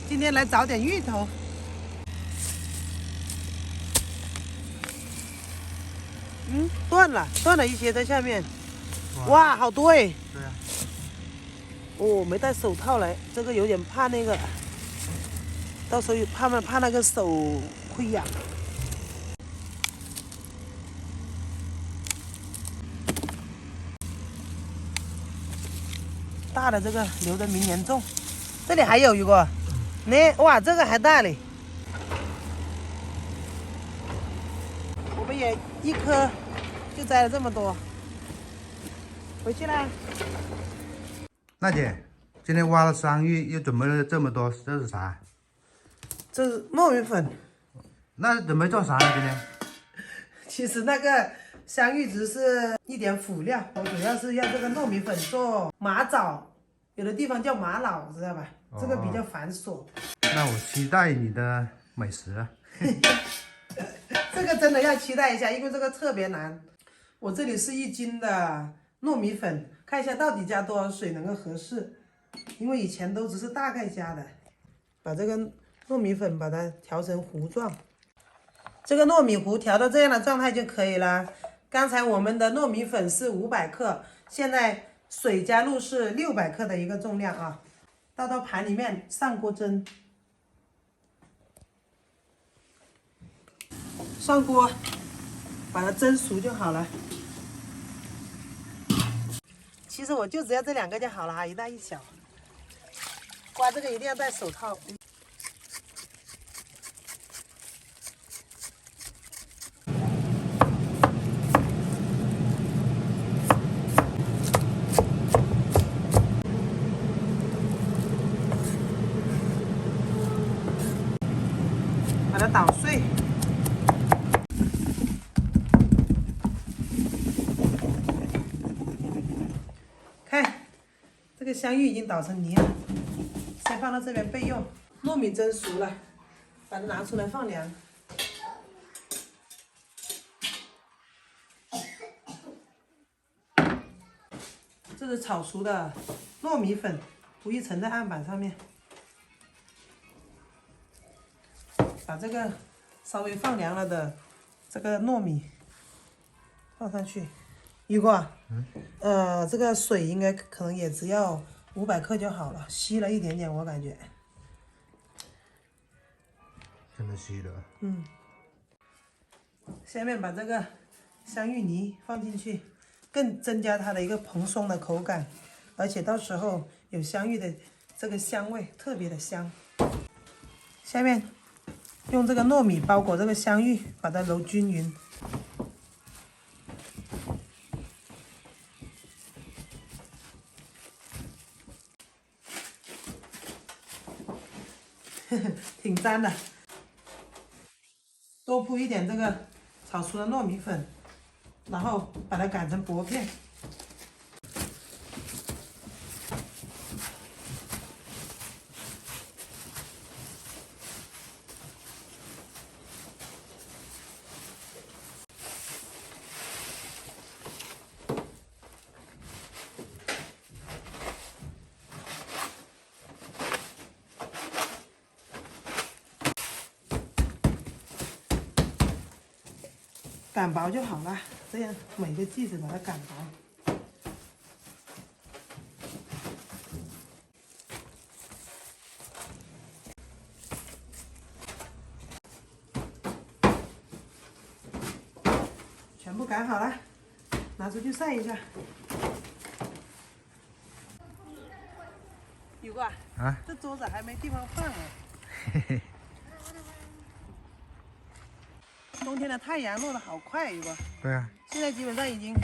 今天来找点芋头。断了一些在下面。哇，好多哎！对啊。哦，没戴手套来，这个有点怕那个，到时候怕那个手会痒。大的这个留着明年种。这里还有一个，哇，这个还大嘞。我们也一颗就摘了这么多。回去啦。娜姐，今天挖了山芋，又准备了这么多，这是啥？这是糯米粉。那准备做啥呢？今天？其实那个香芋只是一点辅料，我主要是要这个糯米粉做马枣，有的地方叫玛瑙，知道吧？这个比较繁琐。那我期待你的美食了。这个真的要期待一下，因为这个特别难。我这里是1斤的糯米粉，看一下到底加多少水能够合适，因为以前都只是大概加的。把这个糯米粉把它调成糊状，这个糯米糊调到这样的状态就可以了。刚才我们的糯米粉是500克，现在水加入是600克的一个重量啊，倒到盘里面，上锅蒸。上锅，把它蒸熟就好了。其实我就只要这2个就好了哈，一大一小。刮这个一定要戴手套。把它捣碎。看，这个香芋已经捣成泥了，先放到这边备用。糯米蒸熟了，把它拿出来放凉。这是炒熟的糯米粉，涂一层在案板上面。把这个稍微放凉了的这个糯米放上去。雨果，这个水应该可能也只要500克就好了，稀了一点点，我感觉。真的稀了。下面把这个香芋泥放进去，更增加它的一个蓬松的口感，而且到时候有香芋的这个香味，特别的香。下面用这个糯米包裹这个香芋，把它揉均匀。挺粘的，多铺一点这个炒熟的糯米粉，然后把它擀成薄片。擀薄就好了，这样每个剂子把它擀薄。全部擀好了，拿出去晒一下。有个这桌子还没地方放啊。嘿嘿。冬天的太阳落得好快，有个。对啊。现在基本上已经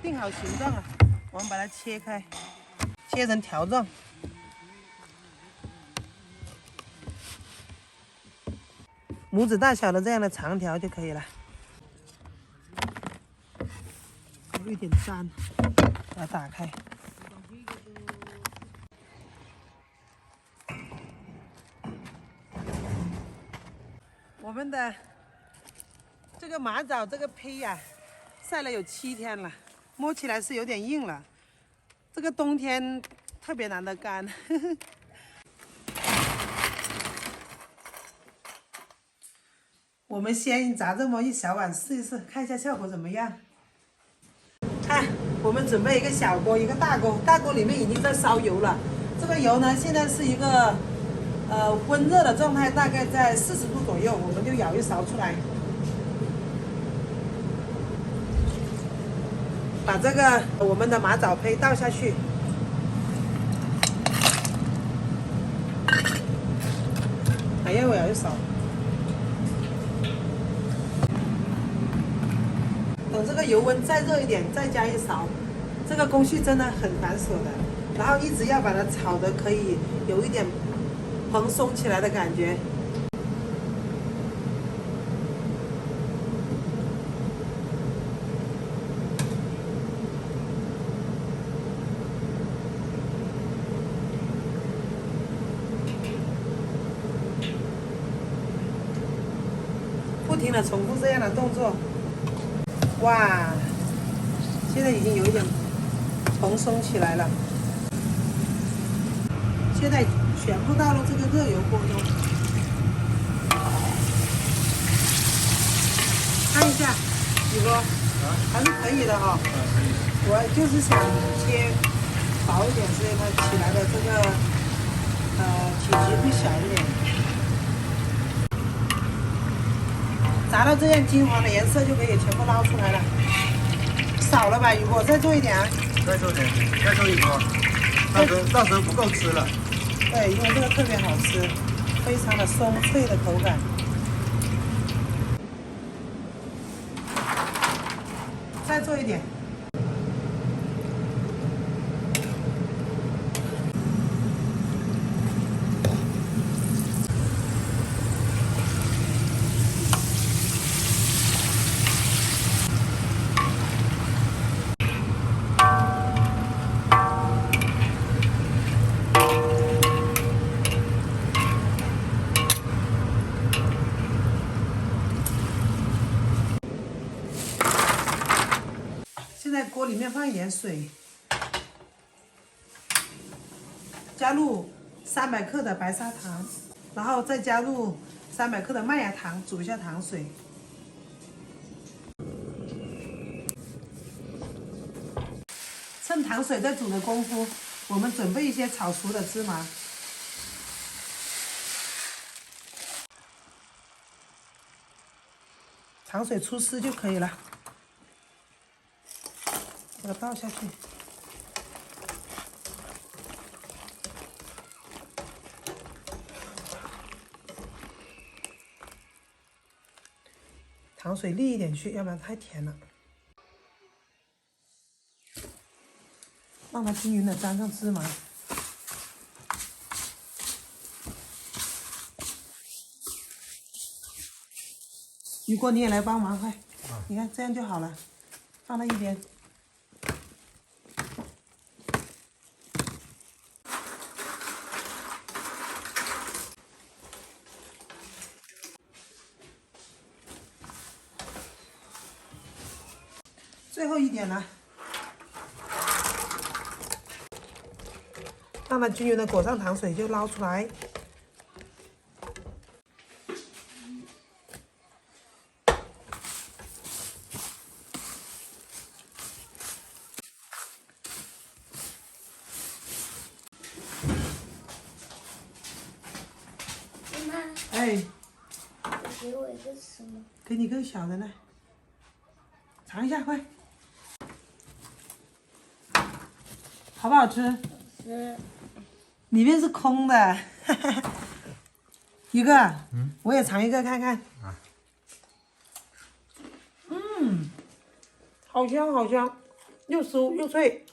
定好形状了，我们把它切开，切成条状。拇指大小的这样的长条就可以了。有一点粘，把它打开。我们的这个马枣这个胚呀，晒了有7天了，摸起来是有点硬了。这个冬天特别难得干。我们先炸这么一小碗试一试，看一下效果怎么样。看，我们准备一个小锅，一个大锅，大锅里面已经在烧油了。这个油呢，现在是一个温热的状态，大概在40度左右，我们就舀一勺出来，把这个我们的马枣胚倒下去。还要舀一勺。等这个油温再热一点，再加一勺。这个工序真的很繁琐的，然后一直要把它炒的可以有一点蓬松起来的感觉。不停的重复这样的动作，哇，现在已经有一点蓬松起来了。现在全部倒入这个热油锅中，看一下，宇哥，还是可以的哈、我就是想切薄一点，所以它起来的这个体积会小一点。炸到这样金黄的颜色就可以全部捞出来了。少了吧，雨果，再做一点啊。再做点，再做一锅，到时候不够吃了。对，因为这个特别好吃，非常的松脆的口感。再做一点。现在锅里面放一点水，加入300克的白砂糖，然后再加入300克的麦芽糖，煮一下糖水。趁糖水在煮的功夫，我们准备一些炒熟的芝麻。糖水出丝就可以了。给它倒下去，糖水沥一点去，要不然太甜了。让它均匀的沾上芝麻。雨果，你也来帮忙，快！你看这样就好了，放在一边。最后一点了，让它均匀的裹上糖水就捞出来。妈妈，哎，给我一个什么？给你更小的呢，尝一下，快，好不好吃？是里面是空的，一个，我也尝一个看看。好香好香，又酥又脆。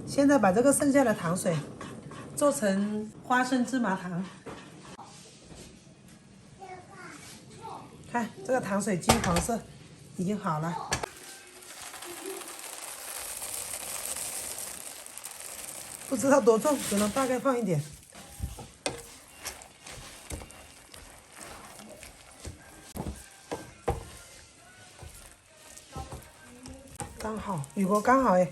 现在把这个剩下的糖水做成花生芝麻糖。看这个糖水金黄色，已经好了。不知道多重，只能大概放一点。刚好，雨果刚好哎。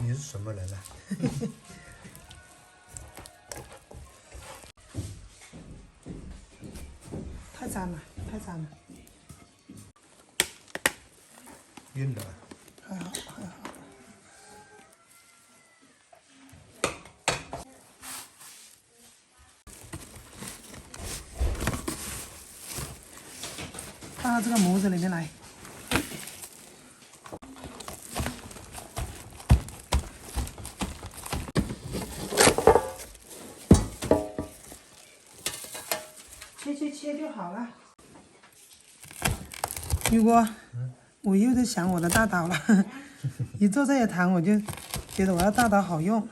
你是什么人啊？太脏了，太脏了。晕的。还好，还好。放到这个模子里面来。切就好了。雨果，我又在想我的大刀了。一做这些糖，我就觉得我的大刀好用。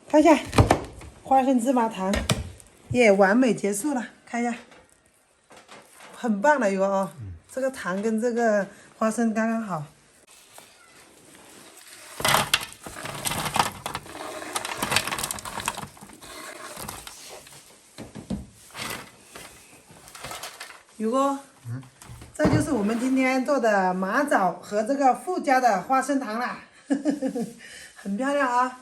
看一下，花生芝麻糖也完美结束了。看一下，很棒的一个哦。这个糖跟这个花生刚刚好。雨果，这就是我们今天做的马枣和这个附加的花生糖啦，很漂亮啊。